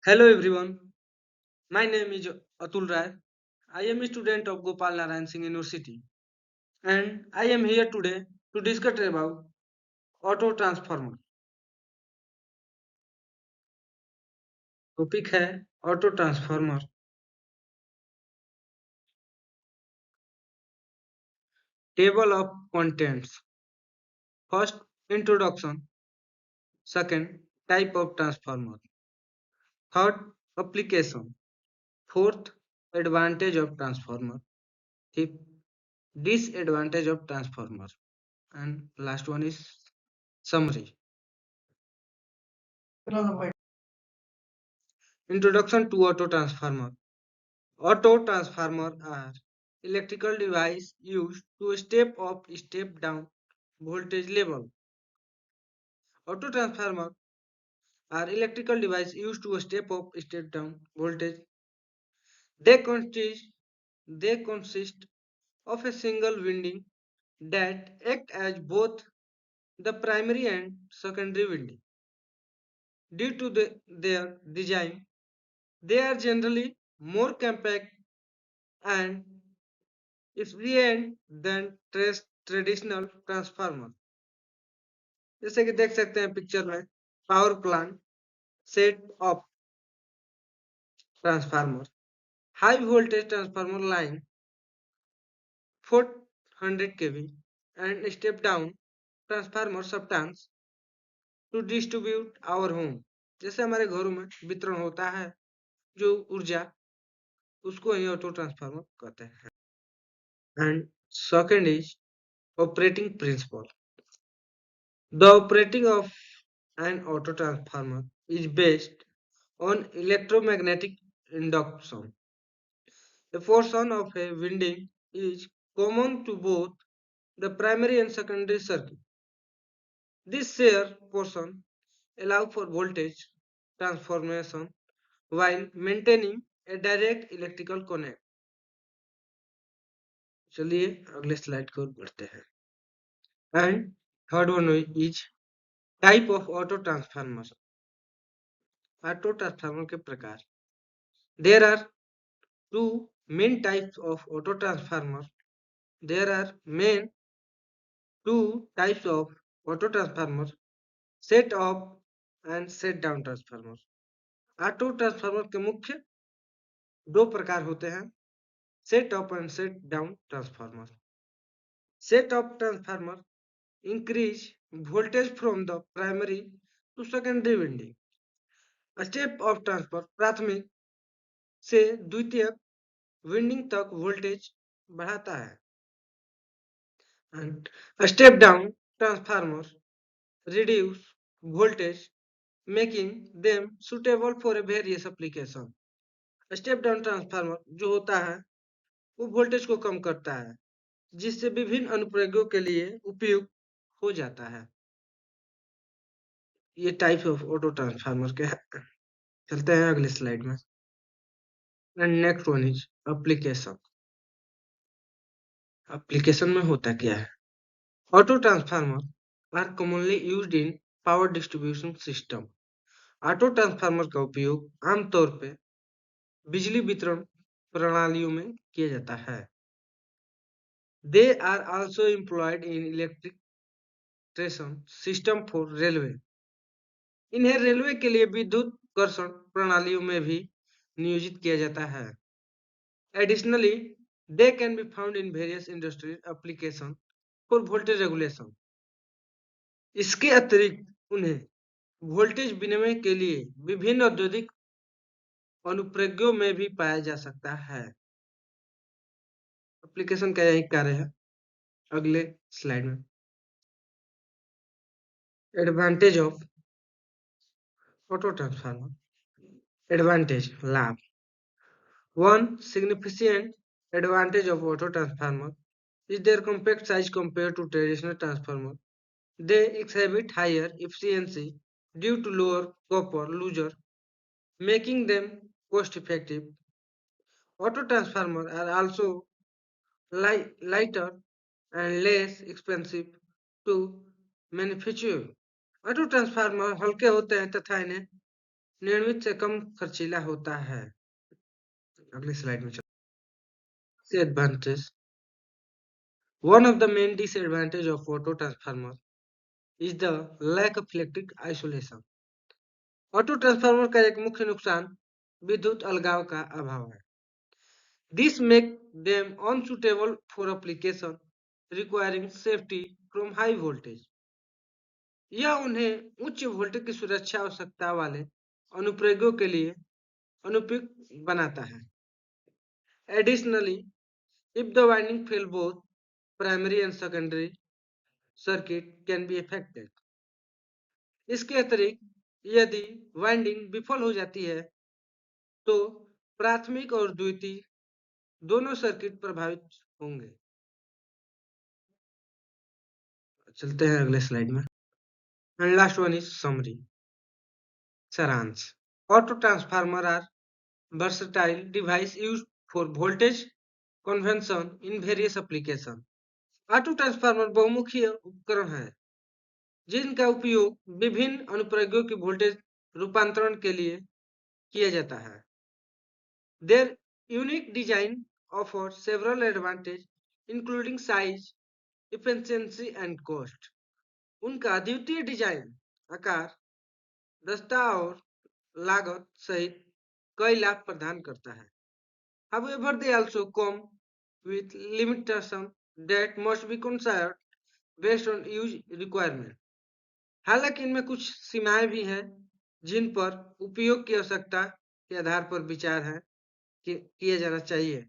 Hello everyone, my name is Atul Rai. I am a student of Gopal Narayan Singh University and I am here today to discuss about auto transformer. Topic है auto transformer. Table of contents. First, introduction. Second, type of transformer. Third, application. Fourth, advantage of transformer. Fifth, disadvantage of transformer. And last one is summary. Introduction to auto transformer. Auto transformer are electrical device used to step up, step down voltage level. Auto transformer are electrical device used to step up, step down voltage. They consist they consist of a single winding that act as both the primary and secondary winding. Due to their design, they are generally more compact and efficient than traditional transformer. जैसे कि देख सकते हैं picture में power plant set off transformer high voltage transformer line 400 kV and step down transformer sometimes to distribute our home. जैसे हमारे घरों में वितरण होता है जो ऊर्जा उसको ही ऑटो ट्रांसफार्मर कहते हैं. And second is operating principle. The operating of an auto transformer is based on electromagnetic induction. A portion of a winding is common to both the primary and secondary circuit. This share portion allows for voltage transformation while maintaining a direct electrical connect. चलिए अगले slide की ओर बढ़ते हैं. And third one is type of auto transformer. Auto transformer के प्रकार. There are two main types of auto transformer. There are main two types of auto transformer: set up and set down transformer. Auto transformer के मुख्य दो प्रकार होते हैं: set up and set down transformer. Set up transformer increase voltage from the primary to secondary winding. Step of transfer प्राथमिक से द्वितीयक winding तक वोल्टेज बढ़ाता है. And a step down transformer reduce voltage, making them suitable for a various application. Step down transformer जो होता है वो वोल्टेज को कम करता है जिससे विभिन्न अनुप्रयोगों के लिए उपयुक्त हो जाता है. ये टाइप ऑफ ऑटो ट्रांसफार्मर के हैं. चलते हैं अगले स्लाइड में. And next one is application. Application में होता क्या है? Auto transformer are commonly used in power distribution system. Auto transformer का उपयोग आमतौर पे बिजली वितरण प्रणालियों में किया जाता है. They are also employed in electric system for railway. इन्हें रेलवे के लिए विद्युत कर्षण प्रणालियों में भी नियोजित किया जाता है. Additionally they can be found in various industrial application for voltage regulation. इसके अतिरिक्त उन्हें वोल्टेज विनिमय के लिए विभिन्न औद्योगिक अनुप्रयोगों में भी पाया जा सकता है. एप्लीकेशन का यही कार्य है. अगले स्लाइड में advantage of auto transformer. Advantage लाभ. One significant advantage of auto transformer is their compact size compared to traditional transformer. They exhibit higher efficiency due to lower copper loser, making them cost effective. Auto transformers are also lighter and less expensive to manufacture. Auto transformer हल्के होते हैं तथा इन्हें निर्मित से कम खर्चीला होता है। अगली स्लाइड में चलते advantage. One of the main disadvantages of auto transformer is the lack of electric isolation. Auto transformer का एक मुख्य नुकसान विद्युत अलगाव का अभाव है। This makes them unsuitable for application requiring safety from high voltage. यह उन्हें उच्च वोल्टेज की सुरक्षा आवश्यकता वाले अनुप्रयोगों के लिए अनुपयुक्त बनाता है। Additionally, if the winding fail both primary and secondary circuit can be affected. इसके अतिरिक्त यदि वाइंडिंग विफल हो जाती है तो प्राथमिक और द्वितीयक दोनों सर्किट प्रभावित होंगे। चलते हैं अगले स्लाइड में। And last one is summary, सारांश। Auto transformer are versatile device used for voltage conversion in various application. Auto transformer बहुमुखी उपकरण है जिनका उपयोग विभिन्न अनुप्रयोगों की वोल्टेज रूपांतरण के लिए किया जाता है। Their unique design offers several advantages including size, efficiency and cost. उनका अद्वितीय डिजाइन, आकार, दक्षता और लागत सहित कई लाभ प्रदान करता है। However, they also come with limitations that must be considered based on use requirement. हालांकि इनमें कुछ सीमाएं भी हैं जिन पर उपयोग की आवश्यकता के आधार पर विचार है किया जाना चाहिए।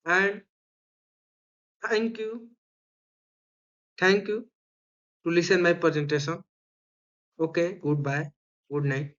And thank you to listen my presentation. Okay, goodbye, good night.